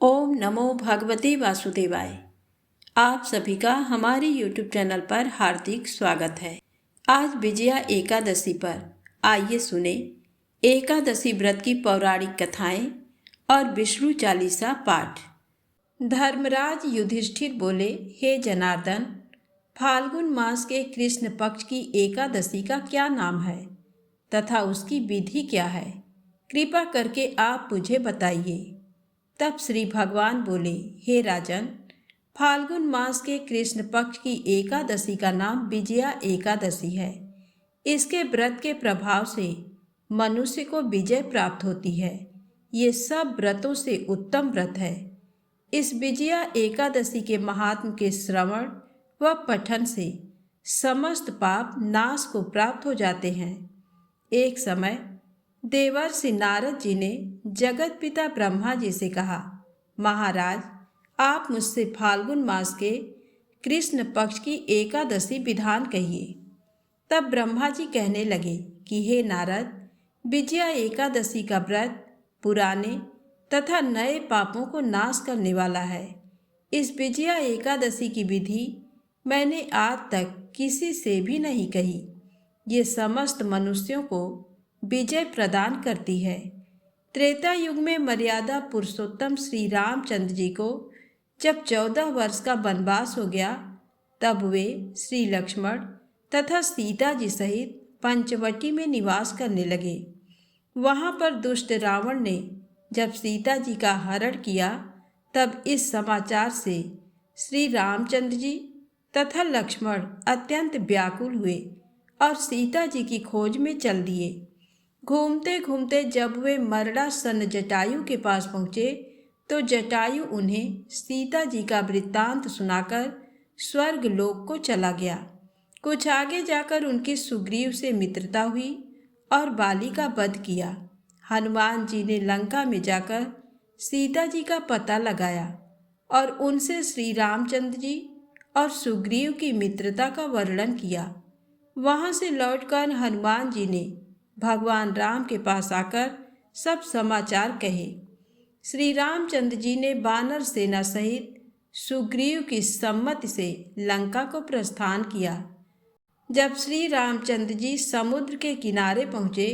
ओम नमो भगवते वासुदेवाय। आप सभी का हमारे YouTube चैनल पर हार्दिक स्वागत है। आज विजया एकादशी पर आइए सुने एकादशी व्रत की पौराणिक कथाएं और विष्णु चालीसा पाठ। धर्मराज युधिष्ठिर बोले, हे जनार्दन, फाल्गुन मास के कृष्ण पक्ष की एकादशी का क्या नाम है तथा उसकी विधि क्या है? कृपा करके आप मुझे बताइए। तब श्री भगवान बोले, हे राजन, फाल्गुन मास के कृष्ण पक्ष की एकादशी का नाम विजया एकादशी है। इसके व्रत के प्रभाव से मनुष्य को विजय प्राप्त होती है। ये सब व्रतों से उत्तम व्रत है। इस विजया एकादशी के महात्म के श्रवण व पठन से समस्त पाप नाश को प्राप्त हो जाते हैं। एक समय देवर्षि नारद जी ने जगत पिता ब्रह्मा जी से कहा, महाराज, आप मुझसे फाल्गुन मास के कृष्ण पक्ष की एकादशी विधान कहिए। तब ब्रह्मा जी कहने लगे कि हे नारद, विजया एकादशी का व्रत पुराने तथा नए पापों को नाश करने वाला है। इस विजया एकादशी की विधि मैंने आज तक किसी से भी नहीं कही। ये समस्त मनुष्यों को विजय प्रदान करती है। त्रेता युग में मर्यादा पुरुषोत्तम श्री रामचंद्र जी को जब 14 वर्ष का वनवास हो गया, तब वे श्री लक्ष्मण तथा सीता जी सहित पंचवटी में निवास करने लगे। वहाँ पर दुष्ट रावण ने जब सीता जी का हरण किया, तब इस समाचार से श्री रामचंद्र जी तथा लक्ष्मण अत्यंत व्याकुल हुए और सीता जी की खोज में चल दिए। घूमते घूमते जब वे मरणासन जटायु के पास पहुँचे, तो जटायु उन्हें सीता जी का वृत्तांत सुनाकर स्वर्ग लोक को चला गया। कुछ आगे जाकर उनकी सुग्रीव से मित्रता हुई और बाली का वध किया। हनुमान जी ने लंका में जाकर सीता जी का पता लगाया और उनसे श्री रामचंद्र जी और सुग्रीव की मित्रता का वर्णन किया। वहाँ से लौटकर हनुमान जी ने भगवान राम के पास आकर सब समाचार कहे। श्री रामचंद्र जी ने वानर सेना सहित सुग्रीव की सम्मति से लंका को प्रस्थान किया। जब श्री रामचंद्र जी समुद्र के किनारे पहुँचे,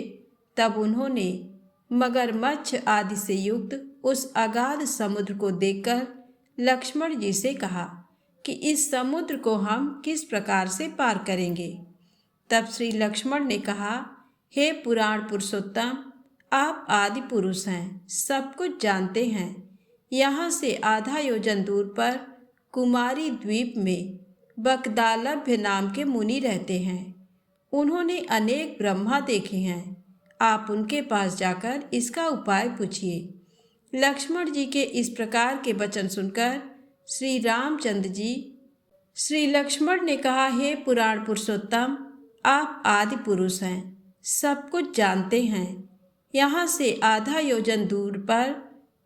तब उन्होंने मगरमच्छ आदि से युक्त उस अगाध समुद्र को देखकर लक्ष्मण जी से कहा कि इस समुद्र को हम किस प्रकार से पार करेंगे। तब श्री लक्ष्मण ने कहा, हे पुराण पुरुषोत्तम, आप आदि पुरुष हैं, सब कुछ जानते हैं। यहाँ से आधा योजन दूर पर कुमारी द्वीप में बकदालभ्य नाम के मुनि रहते हैं। उन्होंने अनेक ब्रह्मा देखे हैं। आप उनके पास जाकर इसका उपाय पूछिए। लक्ष्मण जी के इस प्रकार के वचन सुनकर श्री लक्ष्मण ने कहा, हे पुराण पुरुषोत्तम, आप आदि पुरुष हैं, सब कुछ जानते हैं। यहाँ से आधा योजन दूर पर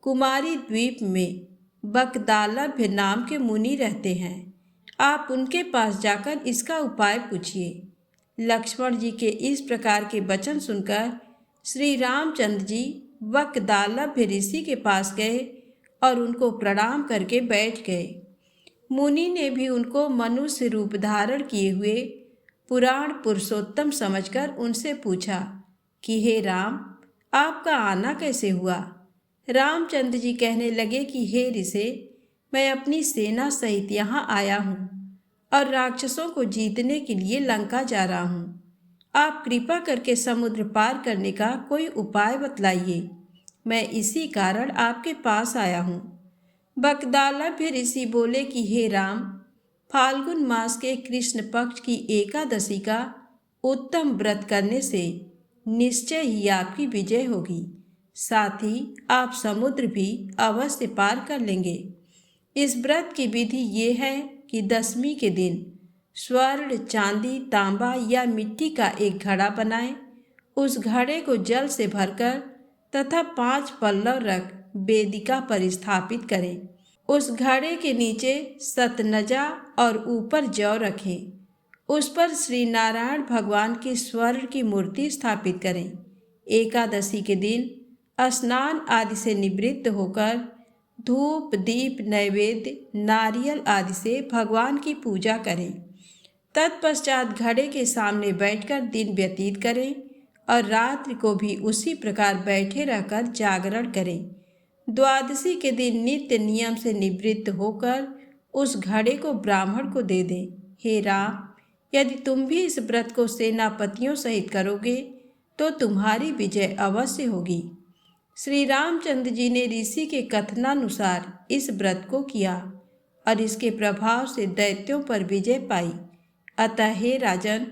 कुमारी द्वीप में बकदालभ्य नाम के मुनि रहते हैं। आप उनके पास जाकर इसका उपाय पूछिए। लक्ष्मण जी के इस प्रकार के वचन सुनकर श्री रामचंद्र जी बकदालभ्य ऋषि के पास गए और उनको प्रणाम करके बैठ गए। मुनि ने भी उनको मनुष्य रूप धारण किए हुए पुराण पुरुषोत्तम समझकर उनसे पूछा कि हे राम, आपका आना कैसे हुआ? रामचंद्र जी कहने लगे कि हे ऋषि, मैं अपनी सेना सहित यहाँ आया हूँ और राक्षसों को जीतने के लिए लंका जा रहा हूँ। आप कृपा करके समुद्र पार करने का कोई उपाय बतलाइए। मैं इसी कारण आपके पास आया हूँ। बकदालभ्य ऋषि बोले कि हे राम, फाल्गुन मास के कृष्ण पक्ष की एकादशी का उत्तम व्रत करने से निश्चय ही आपकी विजय होगी। साथ ही आप समुद्र भी अवश्य पार कर लेंगे। इस व्रत की विधि ये है कि दशमी के दिन स्वर्ण, चांदी, तांबा या मिट्टी का एक घड़ा बनाएं। उस घड़े को जल से भरकर तथा 5 पल्लव रख वेदिका पर स्थापित करें। उस घड़े के नीचे सतनजा और ऊपर जौ रखें। उस पर श्री नारायण भगवान की स्वर्ण की मूर्ति स्थापित करें। एकादशी के दिन स्नान आदि से निवृत्त होकर धूप दीप नैवेद्य नारियल आदि से भगवान की पूजा करें। तत्पश्चात घड़े के सामने बैठकर दिन व्यतीत करें और रात्रि को भी उसी प्रकार बैठे रहकर जागरण करें। द्वादशी के दिन नित्य नियम से निवृत्त होकर उस घड़े को ब्राह्मण को दे दें। हे राम, यदि तुम भी इस व्रत को सेनापतियों सहित करोगे तो तुम्हारी विजय अवश्य होगी। श्री रामचंद्र जी ने ऋषि के कथनानुसार इस व्रत को किया और इसके प्रभाव से दैत्यों पर विजय पाई। अतः हे राजन,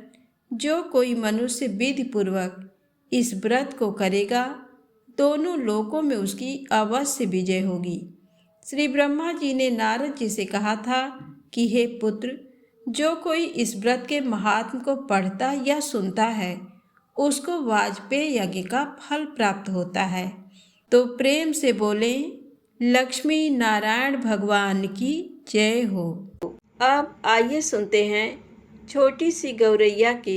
जो कोई मनुष्य विधि पूर्वक इस व्रत को करेगा, दोनों लोकों में उसकी अवश्य विजय होगी। श्री ब्रह्मा जी ने नारद जी से कहा था कि हे पुत्र, जो कोई इस व्रत के महात्म को पढ़ता या सुनता है, उसको वाजपेय यज्ञ का फल प्राप्त होता है। तो प्रेम से बोलें, लक्ष्मी नारायण भगवान की जय हो। अब आइए सुनते हैं छोटी सी गौरैया के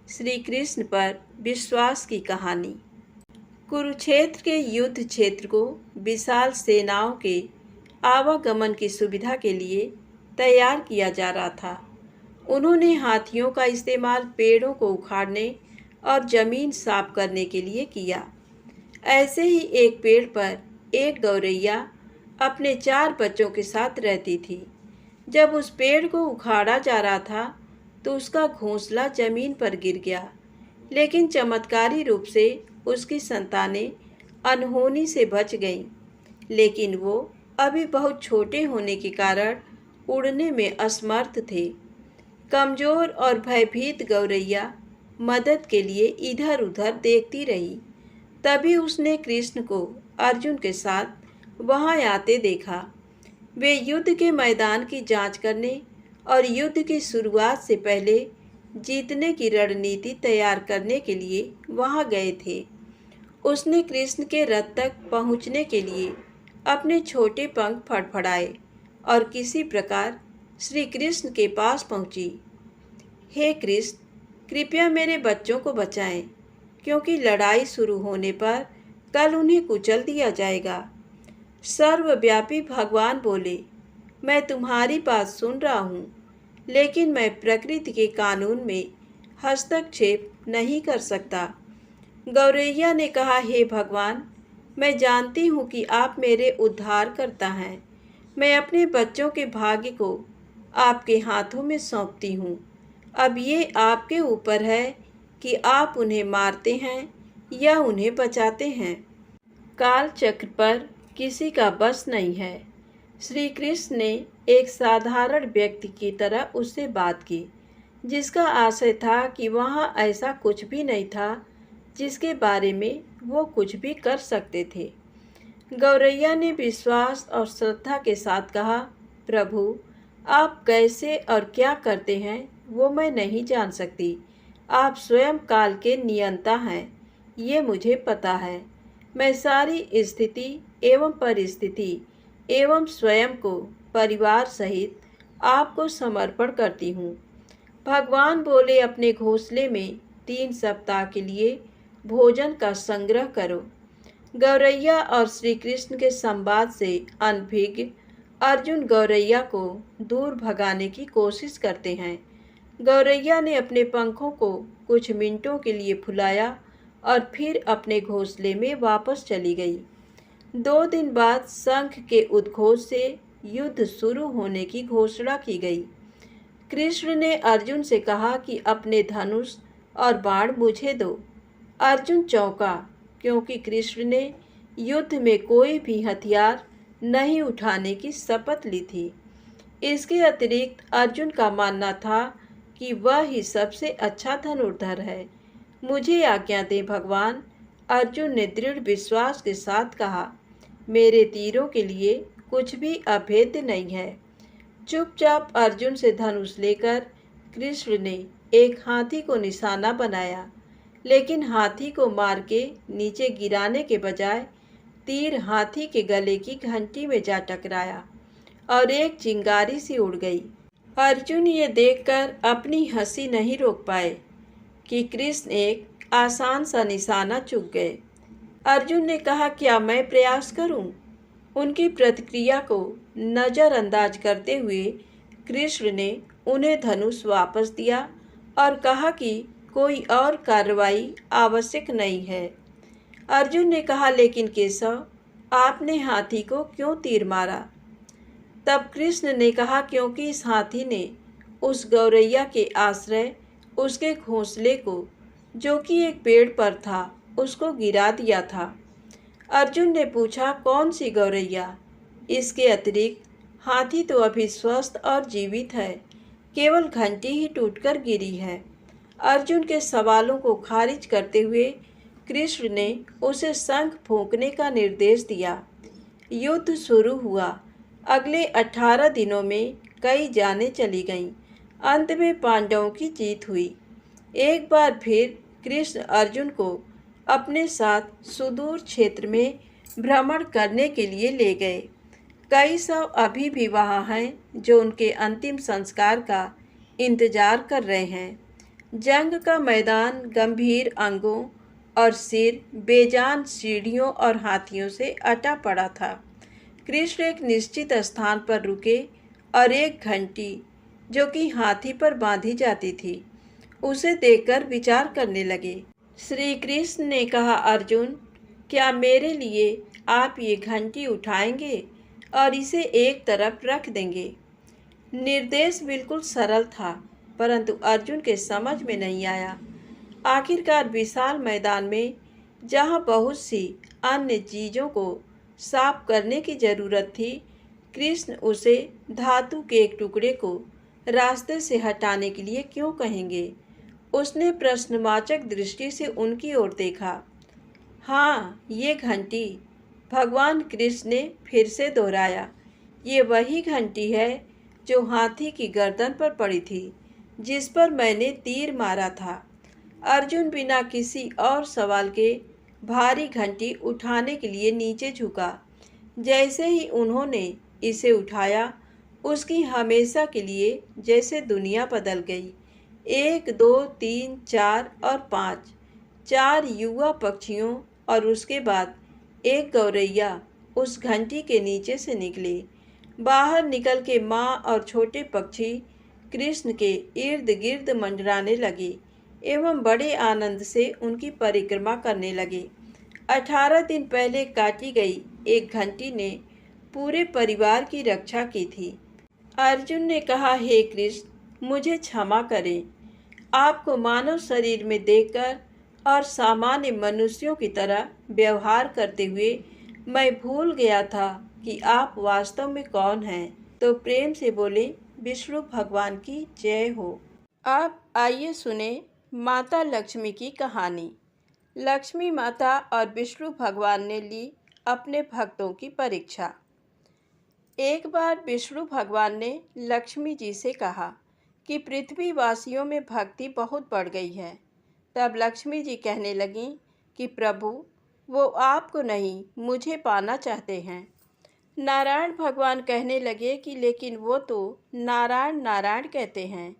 श्री कृष्ण पर विश्वास की कहानी। कुरुक्षेत्र के युद्ध क्षेत्र को विशाल सेनाओं के आवागमन की सुविधा के लिए तैयार किया जा रहा था। उन्होंने हाथियों का इस्तेमाल पेड़ों को उखाड़ने और जमीन साफ करने के लिए किया। ऐसे ही एक पेड़ पर एक गौरैया अपने 4 बच्चों के साथ रहती थी। जब उस पेड़ को उखाड़ा जा रहा था तो उसका घोंसला जमीन पर गिर गया, लेकिन चमत्कारी रूप से उसकी संतानें अनहोनी से बच गईं। लेकिन वो अभी बहुत छोटे होने के कारण उड़ने में असमर्थ थे। कमजोर और भयभीत गौरैया मदद के लिए इधर उधर देखती रही। तभी उसने कृष्ण को अर्जुन के साथ वहां आते देखा। वे युद्ध के मैदान की जांच करने और युद्ध की शुरुआत से पहले जीतने की रणनीति तैयार करने के लिए वहां गए थे। उसने कृष्ण के रथ तक पहुंचने के लिए अपने छोटे पंख फड़फड़ाए और किसी प्रकार श्री कृष्ण के पास पहुंची। हे कृष्ण, कृपया मेरे बच्चों को बचाएं, क्योंकि लड़ाई शुरू होने पर कल उन्हें कुचल दिया जाएगा। सर्वव्यापी भगवान बोले, मैं तुम्हारी बात सुन रहा हूँ, लेकिन मैं प्रकृति के कानून में हस्तक्षेप नहीं कर सकता। गौरैया ने कहा, हे भगवान, मैं जानती हूँ कि आप मेरे उद्धार करता हैं। मैं अपने बच्चों के भाग्य को आपके हाथों में सौंपती हूँ। अब ये आपके ऊपर है कि आप उन्हें मारते हैं या उन्हें बचाते हैं। काल चक्र पर किसी का बस नहीं है। श्री कृष्ण ने एक साधारण व्यक्ति की तरह उससे बात की, जिसका आशय था कि वहाँ ऐसा कुछ भी नहीं था जिसके बारे में वो कुछ भी कर सकते थे। गौरैया ने विश्वास और श्रद्धा के साथ कहा, प्रभु, आप कैसे और क्या करते हैं वो मैं नहीं जान सकती। आप स्वयं काल के नियंता हैं, ये मुझे पता है। मैं सारी स्थिति एवं परिस्थिति एवं स्वयं को परिवार सहित आपको समर्पण करती हूँ। भगवान बोले, अपने घोंसले में 3 सप्ताह के लिए भोजन का संग्रह करो। गौरैया और श्री कृष्ण के संवाद से अनभिज्ञ अर्जुन गौरैया को दूर भगाने की कोशिश करते हैं। गौरैया ने अपने पंखों को कुछ मिनटों के लिए फुलाया और फिर अपने घोंसले में वापस चली गई। 2 दिन बाद शंख के उद्घोष से युद्ध शुरू होने की घोषणा की गई। कृष्ण ने अर्जुन से कहा कि अपने धनुष और बाण मुझे दो। अर्जुन चौंका, क्योंकि कृष्ण ने युद्ध में कोई भी हथियार नहीं उठाने की शपथ ली थी। इसके अतिरिक्त अर्जुन का मानना था कि वह ही सबसे अच्छा धनुर्धर है। मुझे आज्ञा दें भगवान, अर्जुन ने दृढ़ विश्वास के साथ कहा। मेरे तीरों के लिए कुछ भी अभेद्य नहीं है। चुपचाप अर्जुन से धनुष लेकर कृष्ण ने एक हाथी को निशाना बनाया, लेकिन हाथी को मार के नीचे गिराने के बजाय तीर हाथी के गले की घंटी में जा टकराया और एक चिंगारी सी उड़ गई। अर्जुन ये देखकर अपनी हंसी नहीं रोक पाए कि कृष्ण एक आसान सा निशाना चूक गए। अर्जुन ने कहा, क्या मैं प्रयास करूं? उनकी प्रतिक्रिया को नज़रअंदाज करते हुए कृष्ण ने उन्हें धनुष वापस दिया और कहा कि कोई और कार्रवाई आवश्यक नहीं है। अर्जुन ने कहा, लेकिन केशव, आपने हाथी को क्यों तीर मारा? तब कृष्ण ने कहा, क्योंकि इस हाथी ने उस गौरैया के आश्रय उसके घोंसले को, जो कि एक पेड़ पर था, उसको गिरा दिया था। अर्जुन ने पूछा, कौन सी गौरैया? इसके अतिरिक्त हाथी तो अभी स्वस्थ और जीवित है, केवल घंटी ही टूटकर गिरी है। अर्जुन के सवालों को खारिज करते हुए कृष्ण ने उसे शंख फूंकने का निर्देश दिया। युद्ध शुरू हुआ। अगले 18 दिनों में कई जानें चली गईं। अंत में पांडवों की जीत हुई। एक बार फिर कृष्ण अर्जुन को अपने साथ सुदूर क्षेत्र में भ्रमण करने के लिए ले गए। कई सौ अभी भी वहाँ हैं जो उनके अंतिम संस्कार का इंतजार कर रहे हैं। जंग का मैदान गंभीर अंगों और सिर बेजान सीढ़ियों और हाथियों से अटा पड़ा था। कृष्ण एक निश्चित स्थान पर रुके और एक घंटी, जो कि हाथी पर बांधी जाती थी, उसे देखकर विचार करने लगे। श्री कृष्ण ने कहा, अर्जुन, क्या मेरे लिए आप ये घंटी उठाएंगे और इसे एक तरफ रख देंगे? निर्देश बिल्कुल सरल था, परंतु अर्जुन के समझ में नहीं आया। आखिरकार विशाल मैदान में, जहाँ बहुत सी अन्य चीज़ों को साफ करने की जरूरत थी, कृष्ण उसे धातु के एक टुकड़े को रास्ते से हटाने के लिए क्यों कहेंगे? उसने प्रश्नवाचक दृष्टि से उनकी ओर देखा। हाँ, ये घंटी, भगवान कृष्ण ने फिर से दोहराया, ये वही घंटी है जो हाथी की गर्दन पर पड़ी थी, जिस पर मैंने तीर मारा था। अर्जुन बिना किसी और सवाल के भारी घंटी उठाने के लिए नीचे झुका। जैसे ही उन्होंने इसे उठाया, उसकी हमेशा के लिए जैसे दुनिया बदल गई। 1, 2, 3, 4 और 5, 4 युवा पक्षियों और उसके बाद एक गौरैया उस घंटी के नीचे से निकले। बाहर निकल के माँ और छोटे पक्षी कृष्ण के इर्द गिर्द मंडराने लगे एवं बड़े आनंद से उनकी परिक्रमा करने लगे। 18 दिन पहले काटी गई एक घंटी ने पूरे परिवार की रक्षा की थी। अर्जुन ने कहा, हे कृष्ण, मुझे क्षमा करें। आपको मानव शरीर में देखकर और सामान्य मनुष्यों की तरह व्यवहार करते हुए मैं भूल गया था कि आप वास्तव में कौन हैं। तो प्रेम से बोले, विष्णु भगवान की जय हो। अब आइए सुने माता लक्ष्मी की कहानी। लक्ष्मी माता और विष्णु भगवान ने ली अपने भक्तों की परीक्षा। एक बार विष्णु भगवान ने लक्ष्मी जी से कहा कि पृथ्वी वासियों में भक्ति बहुत बढ़ गई है। तब लक्ष्मी जी कहने लगीं कि प्रभु, वो आपको नहीं, मुझे पाना चाहते हैं। नारायण भगवान कहने लगे कि लेकिन वो तो नारायण नारायण कहते हैं।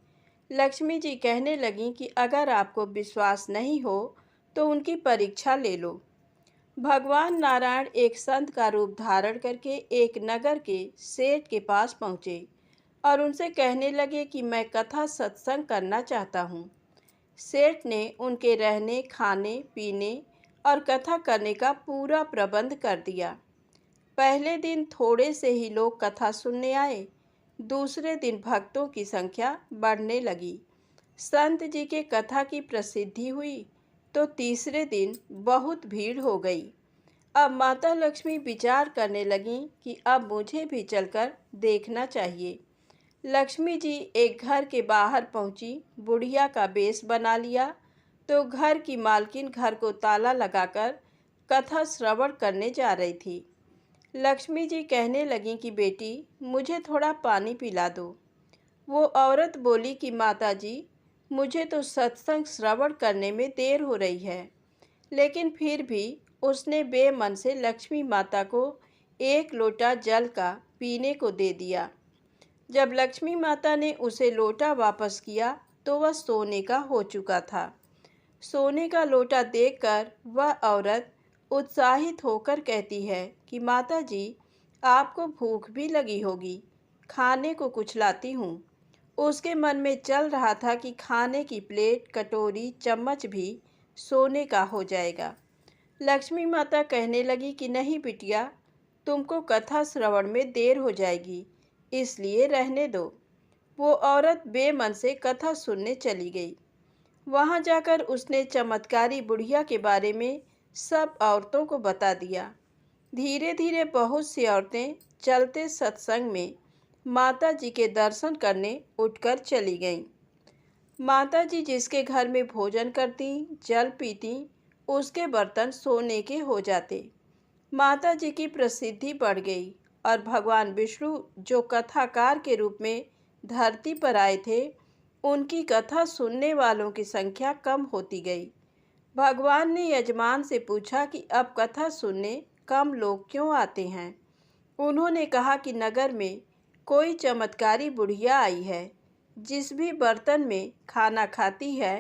लक्ष्मी जी कहने लगीं कि अगर आपको विश्वास नहीं हो तो उनकी परीक्षा ले लो। भगवान नारायण एक संत का रूप धारण करके एक नगर के सेठ के पास पहुँचे और उनसे कहने लगे कि मैं कथा सत्संग करना चाहता हूँ। सेठ ने उनके रहने, खाने, पीने और कथा करने का पूरा प्रबंध कर दिया। पहले दिन थोड़े से ही लोग कथा सुनने आए। दूसरे दिन भक्तों की संख्या बढ़ने लगी। संत जी के कथा की प्रसिद्धि हुई तो तीसरे दिन बहुत भीड़ हो गई। अब माता लक्ष्मी विचार करने लगीं कि अब मुझे भी चलकर देखना चाहिए। लक्ष्मी जी एक घर के बाहर पहुंची, बुढ़िया का वेश बना लिया तो घर की मालकिन घर को ताला लगाकर कथा श्रवण करने जा रही थी। लक्ष्मी जी कहने लगीं कि बेटी, मुझे थोड़ा पानी पिला दो। वो औरत बोली कि माता जी, मुझे तो सत्संग श्रवण करने में देर हो रही है। लेकिन फिर भी उसने बेमन से लक्ष्मी माता को एक लोटा जल का पीने को दे दिया। जब लक्ष्मी माता ने उसे लोटा वापस किया तो वह सोने का हो चुका था। सोने का लोटा देखकर वह औरत उत्साहित होकर कहती है कि माता जी, आपको भूख भी लगी होगी, खाने को कुछ लाती हूँ। उसके मन में चल रहा था कि खाने की प्लेट, कटोरी, चम्मच भी सोने का हो जाएगा। लक्ष्मी माता कहने लगी कि नहीं बिटिया, तुमको कथा श्रवण में देर हो जाएगी, इसलिए रहने दो। वो औरत बेमन से कथा सुनने चली गई। वहाँ जाकर उसने चमत्कारी बुढ़िया के बारे में सब औरतों को बता दिया। धीरे धीरे बहुत सी औरतें चलते सत्संग में माता जी के दर्शन करने उठकर चली गईं। माता जी जिसके घर में भोजन करती, जल पीती, उसके बर्तन सोने के हो जाते। माता जी की प्रसिद्धि बढ़ गई और भगवान विष्णु जो कथाकार के रूप में धरती पर आए थे, उनकी कथा सुनने वालों की संख्या कम होती गई। भगवान ने यजमान से पूछा कि अब कथा सुनने कम लोग क्यों आते हैं। उन्होंने कहा कि नगर में कोई चमत्कारी बुढ़िया आई है, जिस भी बर्तन में खाना खाती है,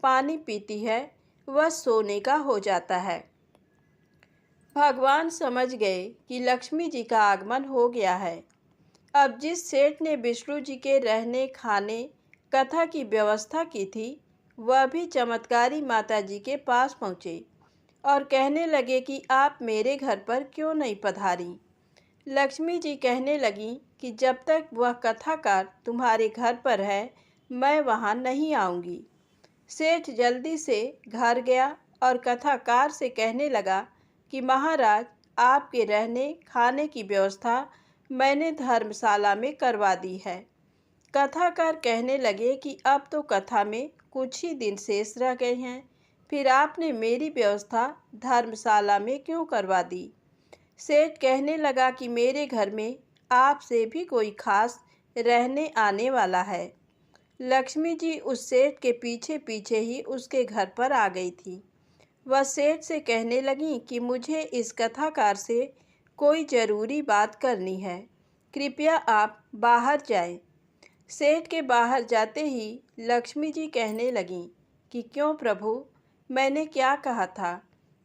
पानी पीती है, वह सोने का हो जाता है। भगवान समझ गए कि लक्ष्मी जी का आगमन हो गया है। अब जिस सेठ ने विष्णु जी के रहने, खाने, कथा की व्यवस्था की थी, वह भी चमत्कारी माता जी के पास पहुँचे और कहने लगे कि आप मेरे घर पर क्यों नहीं पधारी। लक्ष्मी जी कहने लगी कि जब तक वह कथाकार तुम्हारे घर पर है, मैं वहाँ नहीं आऊँगी। सेठ जल्दी से घर गया और कथाकार से कहने लगा कि महाराज, आपके रहने खाने की व्यवस्था मैंने धर्मशाला में करवा दी है। कथाकार कहने लगे कि अब तो कथा में कुछ ही दिन शेष रह गए हैं, फिर आपने मेरी व्यवस्था धर्मशाला में क्यों करवा दी। सेठ कहने लगा कि मेरे घर में आपसे भी कोई खास रहने आने वाला है। लक्ष्मी जी उस सेठ के पीछे पीछे ही उसके घर पर आ गई थी। वह सेठ से कहने लगी कि मुझे इस कथाकार से कोई ज़रूरी बात करनी है, कृपया आप बाहर जाएं। सेठ के बाहर जाते ही लक्ष्मी जी कहने लगीं कि क्यों प्रभु, मैंने क्या कहा था।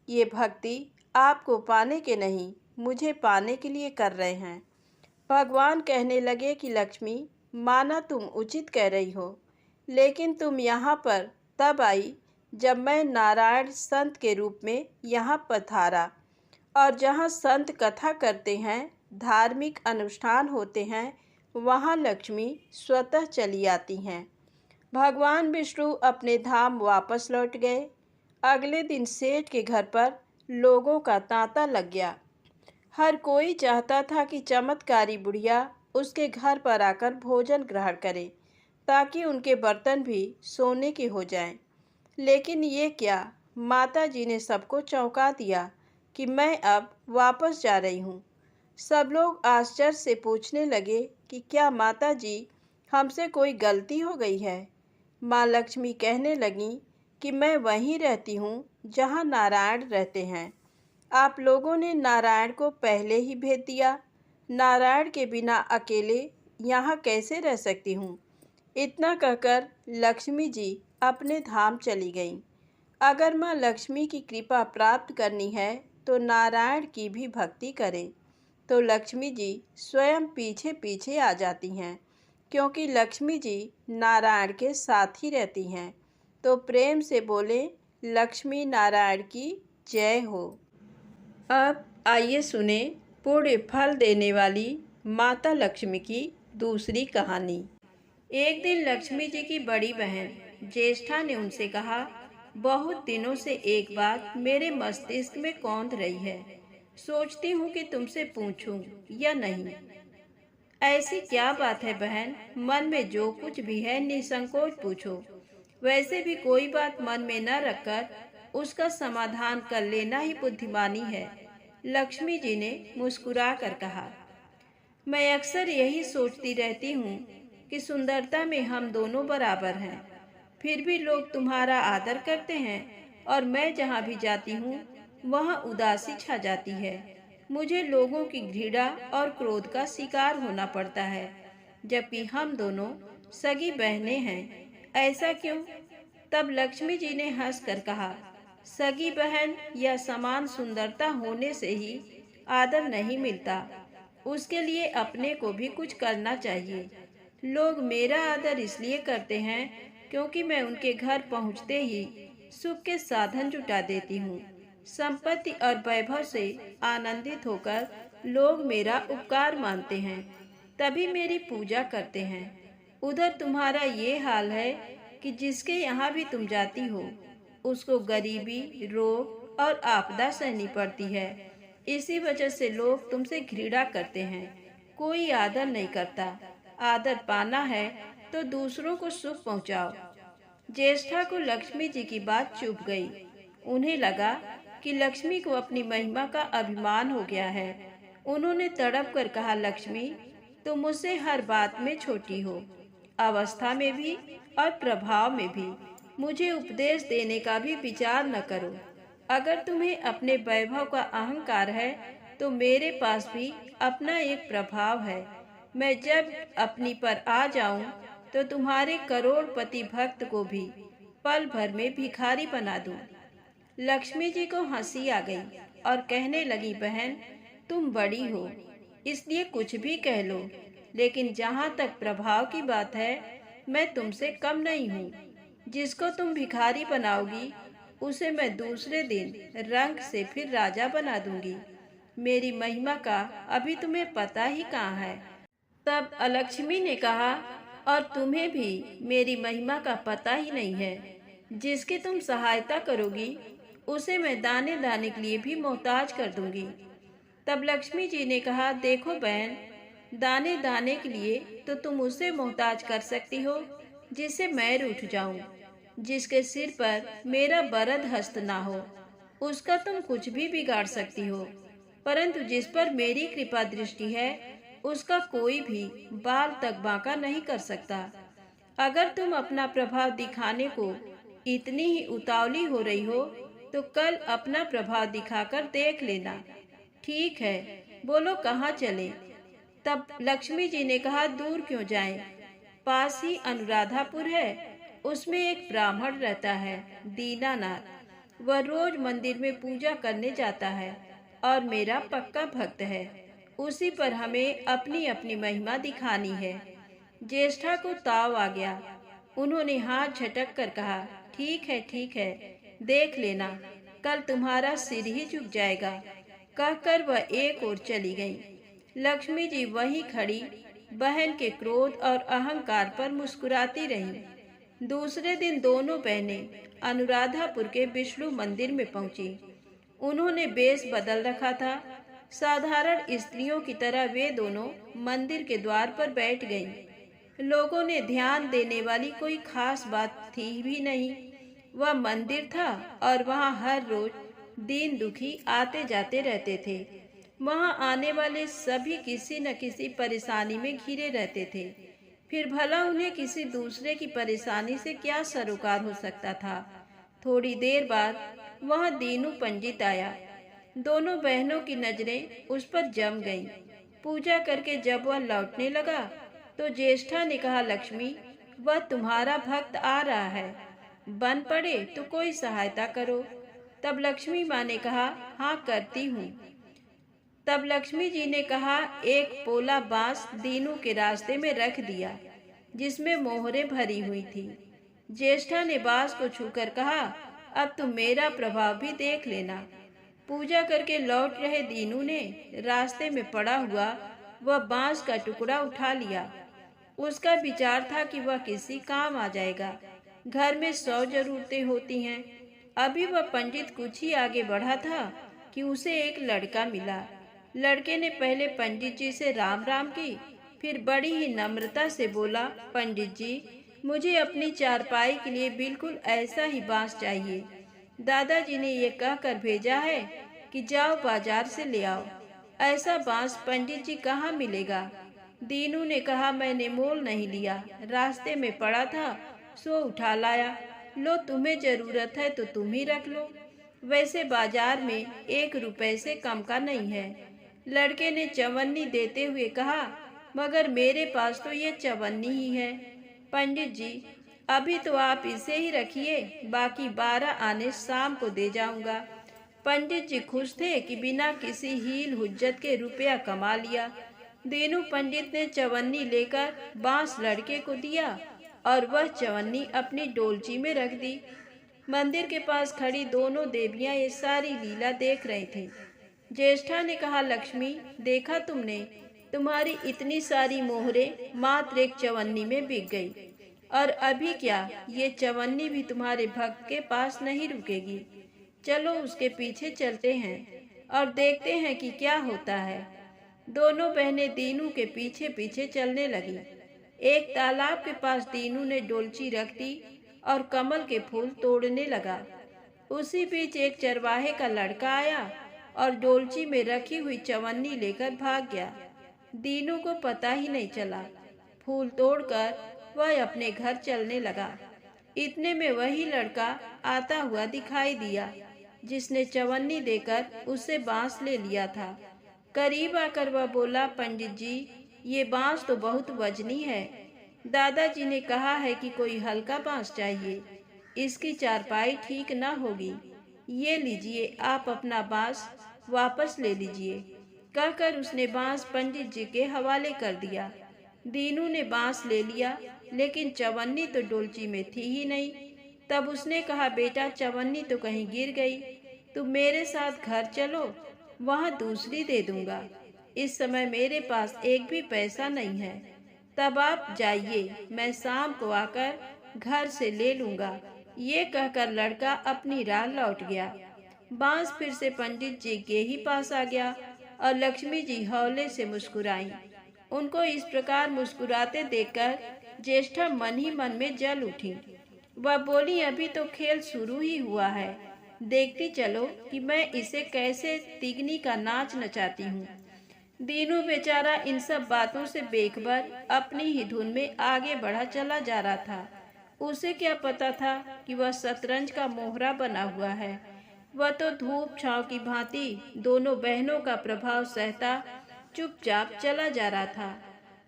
ये भक्ति आपको पाने के नहीं, मुझे पाने के लिए कर रहे हैं। भगवान कहने लगे कि लक्ष्मी, माना तुम उचित कह रही हो, लेकिन तुम यहाँ पर तब आई जब मैं नारायण संत के रूप में यहाँ पधारा, और जहाँ संत कथा करते हैं, धार्मिक अनुष्ठान होते हैं, वहाँ लक्ष्मी स्वतः चली आती हैं। भगवान विष्णु अपने धाम वापस लौट गए। अगले दिन सेठ के घर पर लोगों का तांता लग गया। हर कोई चाहता था कि चमत्कारी बुढ़िया उसके घर पर आकर भोजन ग्रहण करे, ताकि उनके बर्तन भी सोने के हो जाएं। लेकिन ये क्या, माता जी ने सबको चौंका दिया कि मैं अब वापस जा रही हूँ। सब लोग आश्चर्य से पूछने लगे कि क्या माता जी, हमसे कोई गलती हो गई है। माँ लक्ष्मी कहने लगीं कि मैं वहीं रहती हूँ जहाँ नारायण रहते हैं। आप लोगों ने नारायण को पहले ही भेज दिया। नारायण के बिना अकेले यहाँ कैसे रह सकती हूँ। इतना कहकर लक्ष्मी जी अपने धाम चली गईं। अगर माँ लक्ष्मी की कृपा प्राप्त करनी है तो नारायण की भी भक्ति करें। तो लक्ष्मी जी स्वयं पीछे पीछे आ जाती हैं, क्योंकि लक्ष्मी जी नारायण के साथ ही रहती हैं। तो प्रेम से बोले, लक्ष्मी नारायण की जय हो। अब आइए सुने पुण्य फल देने वाली माता लक्ष्मी की दूसरी कहानी। एक दिन लक्ष्मी जी की बड़ी बहन ज्येष्ठा ने उनसे कहा, बहुत दिनों से एक बात मेरे मस्तिष्क में कौंध रही है, सोचती हूँ कि तुमसे पूछूं या नहीं। ऐसी क्या बात है बहन, मन में जो कुछ भी है निसंकोच पूछो। वैसे भी कोई बात मन में न रखकर उसका समाधान कर लेना ही बुद्धिमानी है। लक्ष्मी जी ने मुस्कुरा कर कहा, मैं अक्सर यही सोचती रहती हूँ कि सुंदरता में हम दोनों बराबर हैं, फिर भी लोग तुम्हारा आदर करते हैं और मैं जहाँ भी जाती हूँ वहाँ उदासी छा जाती है। मुझे लोगों की घृणा और क्रोध का शिकार होना पड़ता है, जबकि हम दोनों सगी बहनें हैं। ऐसा क्यों? तब लक्ष्मी जी ने हंसकर कहा, सगी बहन या समान सुंदरता होने से ही आदर नहीं मिलता। उसके लिए अपने को भी कुछ करना चाहिए। लोग मेरा आदर इसलिए करते हैं क्योंकि मैं उनके घर पहुंचते ही सुख के साधन जुटा देती हूँ। संपत्ति और वैभव से आनंदित होकर लोग मेरा उपकार मानते हैं, तभी मेरी पूजा करते हैं। उधर तुम्हारा ये हाल है कि जिसके यहाँ भी तुम जाती हो उसको गरीबी, रोग और आपदा सहनी पड़ती है। इसी वजह से लोग तुमसे घृणा करते हैं, कोई आदर नहीं करता। आदर पाना है तो दूसरों को सुख पहुंचाओ। ज्येष्ठा को लक्ष्मी जी की बात चुभ गई। उन्हें लगा कि लक्ष्मी को अपनी महिमा का अभिमान हो गया है। उन्होंने तड़प कर कहा, लक्ष्मी तुम मुझसे हर बात में छोटी हो, अवस्था में भी और प्रभाव में भी। मुझे उपदेश देने का भी विचार न करो। अगर तुम्हें अपने वैभव का अहंकार है तो मेरे पास भी अपना एक प्रभाव है। मैं जब अपनी पर आ जाऊं तो तुम्हारे करोड़पति भक्त को भी पल भर में भिखारी बना दूं। लक्ष्मी जी को हंसी आ गई और कहने लगी, बहन तुम बड़ी हो इसलिए कुछ भी कह लो, लेकिन जहाँ तक प्रभाव की बात है मैं तुमसे कम नहीं हूँ। जिसको तुम भिखारी बनाओगी उसे मैं दूसरे दिन रंग से फिर राजा बना दूंगी। मेरी महिमा का अभी तुम्हें पता ही कहाँ है। तब लक्ष्मी ने कहा, और तुम्हें भी मेरी महिमा का पता ही नहीं है। जिसकी तुम सहायता करोगी उसे मैं दाने दाने के लिए भी मोहताज कर दूंगी। तब लक्ष्मी जी ने कहा, देखो बहन, दाने दाने के लिए तो तुम उसे मोहताज कर सकती हो जिससे मैं रूठ जाऊं, जिसके सिर पर मेरा बरद हस्त ना हो, उसका तुम कुछ भी बिगाड़ सकती हो। परंतु जिस पर मेरी कृपा दृष्टि है उसका कोई भी बाल तक बांका नहीं कर सकता। अगर तुम अपना प्रभाव दिखाने को इतनी ही उतावली हो रही हो तो कल अपना प्रभाव दिखाकर देख लेना। ठीक है, बोलो कहाँ चलें? तब लक्ष्मी जी ने कहा, दूर क्यों जाएं? पास ही अनुराधापुर है, उसमें एक ब्राह्मण रहता है, दीनानाथ। वह रोज मंदिर में पूजा करने जाता है और मेरा पक्का भक्त है। उसी पर हमें अपनी अपनी महिमा दिखानी है। ज्येष्ठा को ताव आ गया। उन्होंने हाथ झटक कर कहा, ठीक है, देख लेना, कल तुम्हारा सिर ही झुक जाएगा। कहकर वह एक ओर चली गई। लक्ष्मी जी वहीं खड़ी बहन के क्रोध और अहंकार पर मुस्कुराती रहीं। दूसरे दिन दोनों बहनें अनुराधापुर के विष्णु मंदिर में पहुंची। उन्होंने वेश बदल रखा था। साधारण स्त्रियों की तरह वे दोनों मंदिर के द्वार पर बैठ गईं। लोगों ने ध्यान देने वाली कोई खास बात थी भी नहीं। वह मंदिर था और वहां हर रोज दीन दुखी आते जाते रहते थे। वहां आने वाले सभी किसी न किसी परेशानी में घिरे रहते थे। फिर भला उन्हें किसी दूसरे की परेशानी से क्या सरोकार हो सकता था। थोड़ी देर बाद वहां दीनू पंडित आया। दोनों बहनों की नजरें उस पर जम गईं। पूजा करके जब वह लौटने लगा तो ज्येष्ठा ने कहा, लक्ष्मी वह तुम्हारा भक्त आ रहा है, बन पड़े तो कोई सहायता करो। तब लक्ष्मी माँ ने कहा, हाँ करती हूँ। तब लक्ष्मी जी ने कहा, एक पोला बांस दीनू के रास्ते में रख दिया जिसमें मोहरें भरी हुई थी। ज्येष्ठा ने बांस को छूकर कहा, अब तुम मेरा प्रभाव भी देख लेना। पूजा करके लौट रहे दीनू ने रास्ते में पड़ा हुआ वह बांस का टुकड़ा उठा लिया। उसका विचार था कि वह किसी काम आ जाएगा। घर में 100 जरूरतें होती हैं। अभी वह पंडित कुछ ही आगे बढ़ा था कि उसे एक लड़का मिला। लड़के ने पहले पंडित जी से राम राम की, फिर बड़ी ही नम्रता से बोला, पंडित जी मुझे अपनी चारपाई के लिए बिल्कुल ऐसा ही बांस चाहिए। दादाजी ने ये कहकर भेजा है कि जाओ बाजार से ले आओ। ऐसा बांस पंडित जी कहाँ मिलेगा? दीनू ने कहा, मैंने मोल नहीं लिया, रास्ते में पड़ा था सो उठा लाया। लो तुम्हें जरूरत है तो तुम ही रख लो, वैसे बाजार में 1 रुपए से कम का नहीं है। लड़के ने चवन्नी देते हुए कहा, मगर मेरे पास तो ये चवन्नी ही है। पंडित जी अभी तो आप इसे ही रखिए, बाकी 12 आने शाम को दे जाऊंगा। पंडित जी खुश थे कि बिना किसी हील हुज्जत के रुपया कमा लिया। दीनू पंडित ने चवन्नी लेकर बांस लड़के को दिया और वह चवन्नी अपनी डोलची में रख दी। मंदिर के पास खड़ी दोनों देवियां ये सारी लीला देख रही थीं। ज्येष्ठा ने कहा, लक्ष्मी, देखा तुमने, तुम्हारी इतनी सारी मोहरे मात्र एक चवन्नी में बिक गई, और अभी क्या, ये चवन्नी भी तुम्हारे भक्त के पास नहीं रुकेगी। चलो उसके पीछे चलते हैं और देखते हैं कि क्या होता है। दोनों बहनें दीनू के पीछे पीछे चलने लगी। एक तालाब के पास दीनू ने डोलची रख दी और कमल के फूल तोड़ने लगा। उसी बीच एक चरवाहे का लड़का आया और डोलची में रखी हुई चवन्नी लेकर भाग गया। दीनू को पता ही नहीं चला। फूल तोड़कर वह अपने घर चलने लगा। इतने में वही लड़का आता हुआ दिखाई दिया जिसने चवन्नी देकर उससे बांस ले लिया था। करीब आकर वह बोला, पंडित जी, ये बांस तो बहुत वजनी है। दादाजी ने कहा है कि कोई हल्का बांस चाहिए, इसकी चारपाई ठीक न होगी। ये लीजिए, आप अपना बांस वापस ले लीजिए। कहकर उसने बांस पंडित जी के हवाले कर दिया। दीनू ने बांस ले लिया, लेकिन चवन्नी तो डोलची में थी ही नहीं। तब उसने कहा, बेटा, चवन्नी तो कहीं गिर गई, तुम मेरे साथ घर चलो, वहाँ दूसरी दे दूंगा। इस समय मेरे पास एक भी पैसा नहीं है, तब आप जाइए, मैं शाम को आकर घर से ले लूंगा। ये कहकर लड़का अपनी राह लौट गया। बांस फिर से पंडित जी के ही पास आ गया और लक्ष्मी जी हौले से मुस्कुराईं। उनको इस प्रकार मुस्कुराते देखकर ज्येष्ठा मन ही मन में जल उठी। वह बोली, अभी तो खेल शुरू ही हुआ है, देखती चलो कि मैं इसे कैसे तिगनी का नाच नचाती हूँ। दीनू बेचारा इन सब बातों से बेखबर अपनी ही धुन में आगे बढ़ा चला जा रहा था। उसे क्या पता था कि वह शतरंज का मोहरा बना हुआ है। वह तो धूप छांव की भांति दोनों बहनों का प्रभाव सहता चुपचाप चला जा रहा था।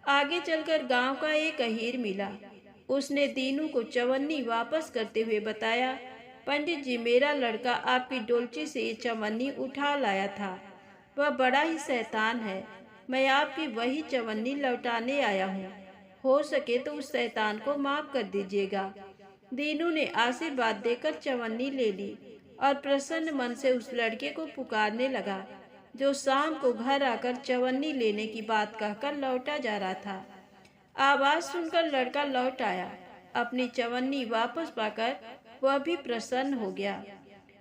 आगे चलकर गांव का एक अहीर मिला। उसने दीनू को चवन्नी वापस करते हुए बताया, पंडित जी, मेरा लड़का आपकी डोलची से ये चवन्नी उठा लाया था। वह बड़ा ही शैतान है। मैं आपकी वही चवन्नी लौटाने आया हूँ। हो सके तो उस शैतान को माफ कर दीजिएगा। दीनू ने आशीर्वाद देकर चवन्नी ले ली और प्रसन्न मन से उस लड़के को पुकारने लगा जो शाम को घर आकर चवन्नी लेने की बात कहकर लौटा जा रहा था। आवाज सुनकर लड़का लौट आया। अपनी चवन्नी वापस पाकर वह भी प्रसन्न हो गया।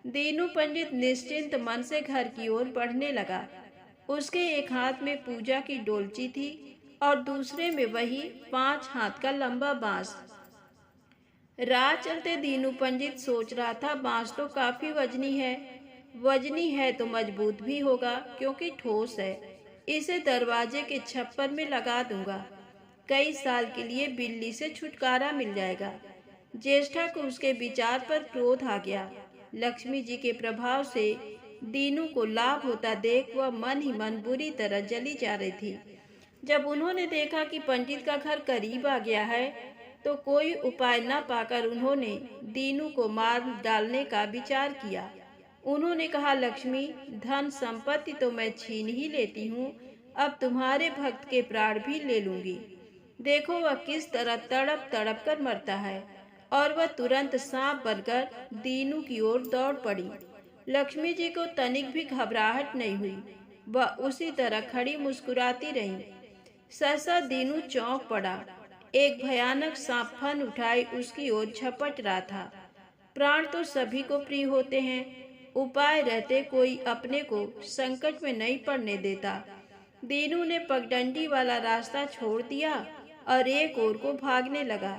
दीनू पंडित निश्चिंत मन से घर की ओर बढ़ने लगा। उसके एक हाथ में पूजा की डोलची थी और दूसरे में वही 5 हाथ का लंबा बांस। राह चलते दीनू पंडित सोच रहा था, बांस तो काफी वजनी है तो मजबूत भी होगा क्योंकि ठोस है। इसे दरवाजे के छप्पर में लगा दूंगा, कई साल के लिए बिल्ली से छुटकारा मिल जाएगा। ज्येष्ठा को उसके विचार पर क्रोध आ गया। लक्ष्मी जी के प्रभाव से दीनू को लाभ होता देख वह मन ही मन बुरी तरह जली जा रही थी। जब उन्होंने देखा कि पंडित का घर करीब आ गया है तो कोई उपाय न पाकर उन्होंने दीनू को मार डालने का विचार किया। उन्होंने कहा, लक्ष्मी, धन संपत्ति तो मैं छीन ही लेती हूँ, अब तुम्हारे भक्त के प्राण भी ले लूंगी। देखो वह किस तरह तड़प तड़प कर मरता है। और वह तुरंत सांप बनकर दीनू की ओर दौड़ पड़ी। लक्ष्मी जी को तनिक भी घबराहट नहीं हुई। वह उसी तरह खड़ी मुस्कुराती रही। सहसा दीनू चौंक पड़ा। एक भयानक सांप फन उठाए उसकी ओर झपट रहा था। प्राण तो सभी को प्रिय होते हैं, उपाय रहते कोई अपने को संकट में नहीं पड़ने देता। दीनू ने पगडंडी वाला रास्ता छोड़ दिया और एक ओर को भागने लगा,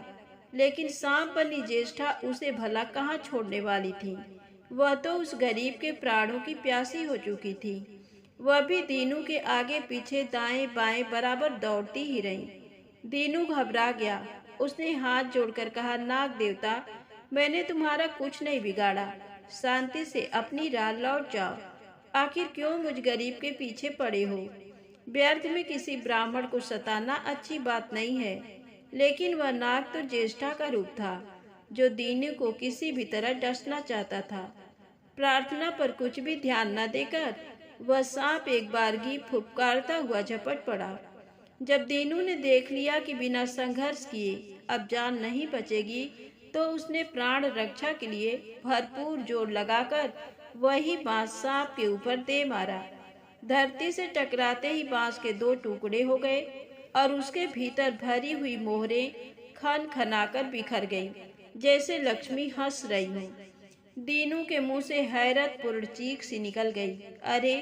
लेकिन सांप बनी ज्येष्ठा उसे भला कहाँ छोड़ने वाली थी। वह तो उस गरीब के प्राणों की प्यासी हो चुकी थी। वह भी दीनू के आगे पीछे दाएं बाएं बराबर दौड़ती ही रही। दीनू घबरा गया। उसने हाथ जोड़कर कहा, नाग देवता, मैंने तुम्हारा कुछ नहीं बिगाड़ा, शांति से अपनी राह लौट जाओ। आखिर क्यों मुझ गरीब के पीछे पड़े हो? व्यर्थ में किसी ब्राह्मण को सताना अच्छी बात नहीं है। लेकिन वह नाग तो ज्येष्ठा का रूप था जो दीनू को किसी भी तरह डसना चाहता था। प्रार्थना पर कुछ भी ध्यान न देकर वह सांप एक बारगी फुफकारता हुआ झपट पड़ा। जब दीनू ने देख लिया कि बिना संघर्ष किए अब जान नहीं बचेगी, तो उसने प्राण रक्षा के लिए भरपूर जोर लगाकर वही बांस सांप के ऊपर दे मारा। धरती से टकराते ही बांस के दो टुकड़े हो गए और उसके भीतर भरी हुई मोहरें खन खनाकर बिखर गईं, जैसे लक्ष्मी हंस रही हो। दीनू के मुंह से हैरतपूर्ण चीख सी निकल गई। अरे!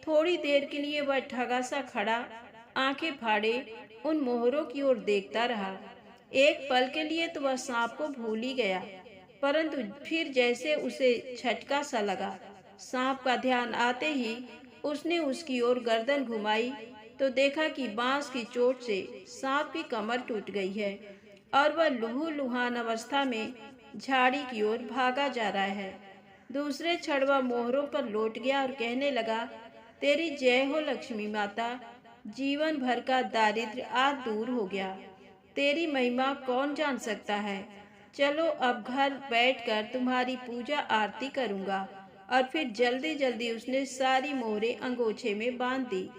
थोड़ी देर के लिए वह ठगा सा खड़ा आंखें फाड़े उन मोहरों की ओर देखता रहा। एक पल के लिए तो वह सांप को भूल ही गया, परंतु फिर जैसे उसे झटका सा लगा। सांप का ध्यान आते ही उसने उसकी ओर गर्दन घुमाई तो देखा कि बांस की चोट से सांप की कमर टूट गई है और वह लुहान अवस्था में झाड़ी की ओर भागा जा रहा है। दूसरे क्षण वह मोहरों पर लौट गया और कहने लगा, तेरी जय हो लक्ष्मी माता, जीवन भर का दारिद्र्य आज दूर हो गया। तेरी महिमा कौन जान सकता है। चलो अब घर बैठकर तुम्हारी पूजा आरती करूँगा। और फिर जल्दी जल्दी उसने सारी मोहरें अंगोछे में बांध दी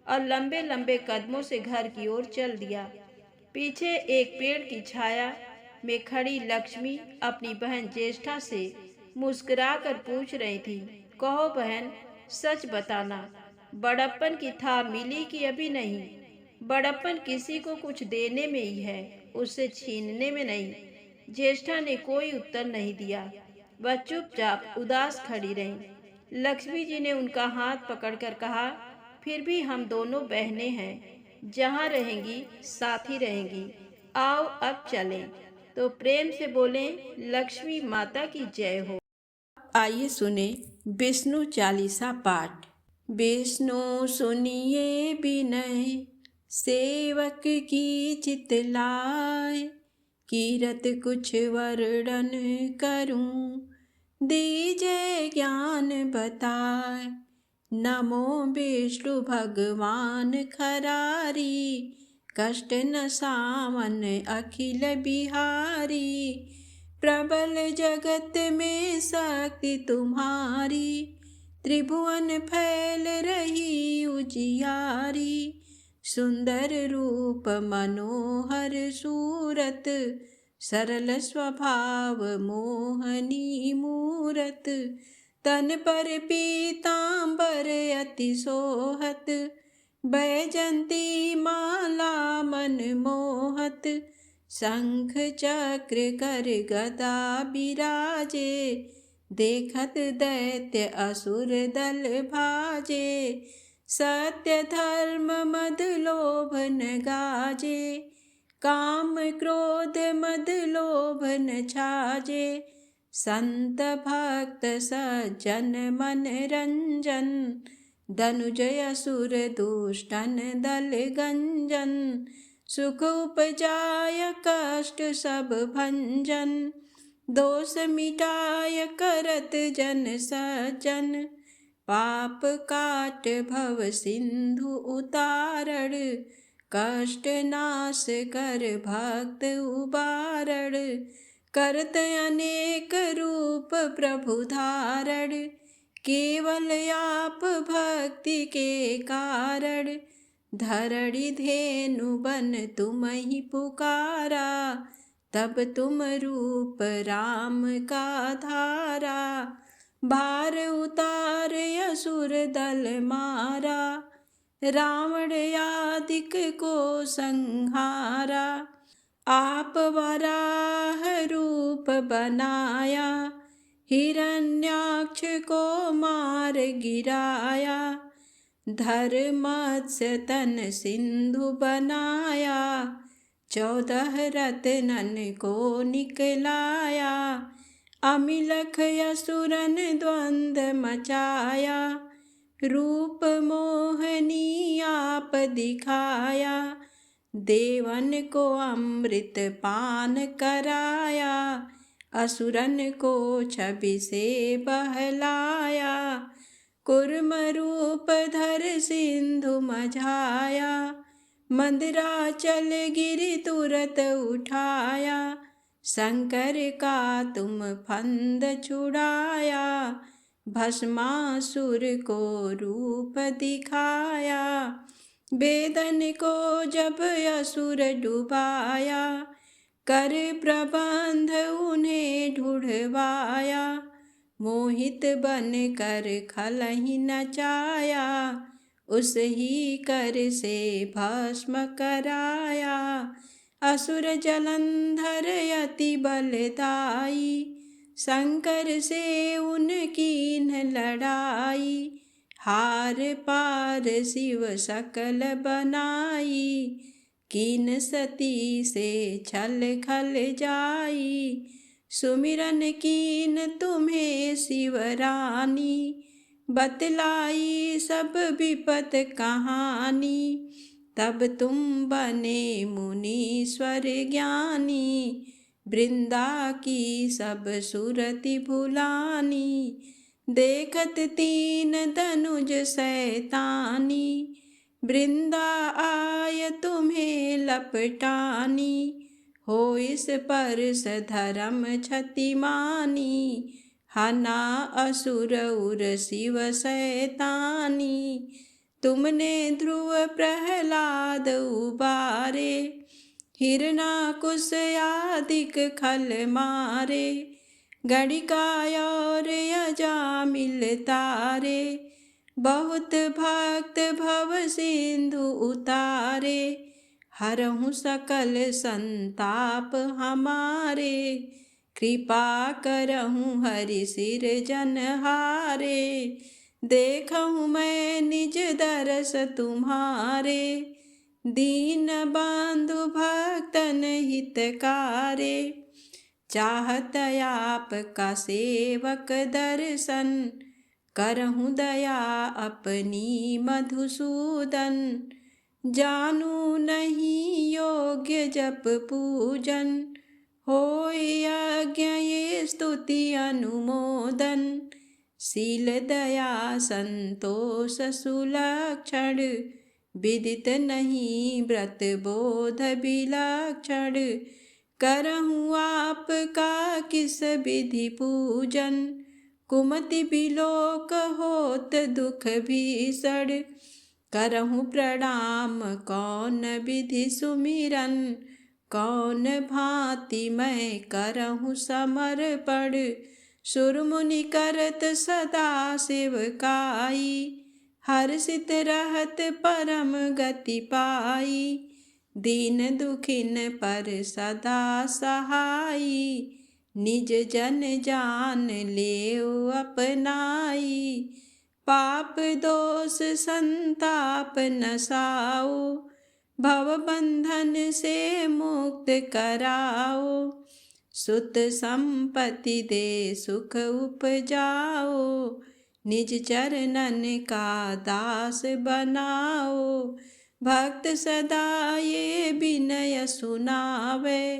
और लंबे लंबे कदमों से घर की ओर चल दिया। पीछे एक पेड़ की छाया में खड़ी लक्ष्मी अपनी बहन ज्येष्ठा से मुस्कुराकर पूछ रही थी, कहो बहन, सच बताना, बड़प्पन की थाह मिली कि अभी नहीं। बड़प्पन किसी को कुछ देने में ही है, उससे छीनने में नहीं। ज्येष्ठा ने कोई उत्तर नहीं दिया, वह चुपचाप उदास खड़ी रही। लक्ष्मी जी ने उनका हाथ पकड़कर कहा, फिर भी हम दोनों बहनें हैं, जहाँ रहेंगी साथ ही रहेंगी। आओ अब चलें। तो प्रेम से बोलें, लक्ष्मी माता की जय हो। आइए सुने विष्णु चालीसा पाठ। विष्णु सुनिए विनय, सेवक की चितलाय, कीरत कुछ वर्णन करूं, दीजय ज्ञान बताए। नमो विष्णु भगवान खरारी, कष्ट न सामन अखिल बिहारी। प्रबल जगत में शक्ति तुम्हारी, त्रिभुवन फैल रही उजियारी। सुंदर रूप मनोहर सूरत, सरल स्वभाव मोहनी मूरत। तन पर पीतांबर अति सोहत, बैजंती माला मन मोहत। शंख चक्र कर गदा बिराजे, देखत दैत्य असुर दल भाजे। सत्य धर्म मद लोभ न गाजे, काम क्रोध मद लोभ न छाजे। संत भक्त सज्जन मन रंजन, धनुजय असुर दुष्टन दल गंजन। सुख उपजाय कष्ट सब भंजन, दोष मिटाय करत जन सज्जन। पाप काट भव सिंधु उतारण, कष्ट नाश कर भक्त उबारण। करत अनेक रूप प्रभु धारण, केवल आप भक्ति के कारण। धरणी धेनु बन तुम ही पुकारा, तब तुम रूप राम का धारा। भार उतार असुर दल मारा, रावण आदिक को संहारा। आप वराह रूप बनाया, हिरण्याक्ष को मार गिराया। धर्मत्स्य तन सिंधु बनाया, 14 रत्नन को निकलाया। अमिलख असुरन द्वंद मचाया, रूप मोहनी आप दिखाया। देवन को अमृत पान कराया, असुरन को छवि से बहलाया। कुर्म रूप धर सिंधु मझाया, मंदराचल गिरि तुरत उठाया। शंकर का तुम फंद छुड़ाया, भस्मासुर को रूप दिखाया। वेदन को जब असुर डुबाया, कर प्रबंध उन्हें ढूढ़वाया। मोहित बन कर खलहि नचाया, उस ही कर से भस्म कराया। असुर जलंधर अति बलदाई, शंकर से उनकी न लड़ाई। हार पार शिव सकल बनाई, कीन सती से छल खल जाई। सुमिरन कीन तुम्हें शिवरानी, बतलाई सब विपत कहानी। तब तुम बने मुनीश्वर ज्ञानी, वृंदा की सब सुरति भुलानी। देखत तीन धनुज शैतानी, वृंदा आय तुम्हें लपटानी। हो इस पर धर्म क्षतिमानी, हना असुर उर शिव शैतानी। तुमने ध्रुव प्रहलाद उबारे, हिरणाकुश आदिक खल मारे। गणिका और अजामिल तारे, बहुत भक्त भव सिंधु उतारे। हरहु सकल संताप हमारे, कृपा करहु हरि सिर जनहारे। देखहु मैं निज दरस तुम्हारे, दीन बंधु भक्तन हितकारे। चाहत आपका सेवक दर्शन, करहु दया अपनी मधुसूदन। जानू नहीं योग्य जप पूजन, होय यज्ञ ये स्तुति अनुमोदन। शील दया संतोष सुलक्षण, विदित नहीं व्रत बोध विलक्षण। करहूँ आपका किस विधि पूजन, कुमति बिलोक होत दुख भीषण। करहूँ प्रणाम कौन विधि सुमिरन, कौन भांति मैं करहूँ समर्पण। सुर मुनि करत सदा सेवकाई, हर्षित रहत परम गति पाई। दीन दुखिन पर सदा सहाई, निज जन जान लेओ अपनाई। पाप दोष संताप नसाओ, भव बंधन से मुक्त कराओ। सुत संपत्ति दे सुख उपजाओ, निज चरणन का दास बनाओ। भक्त सदा ये विनय सुनावे,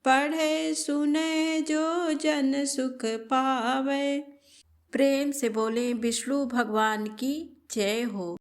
पढ़े सुने जो जन सुख पावे। प्रेम से बोले विष्णु भगवान की जय हो।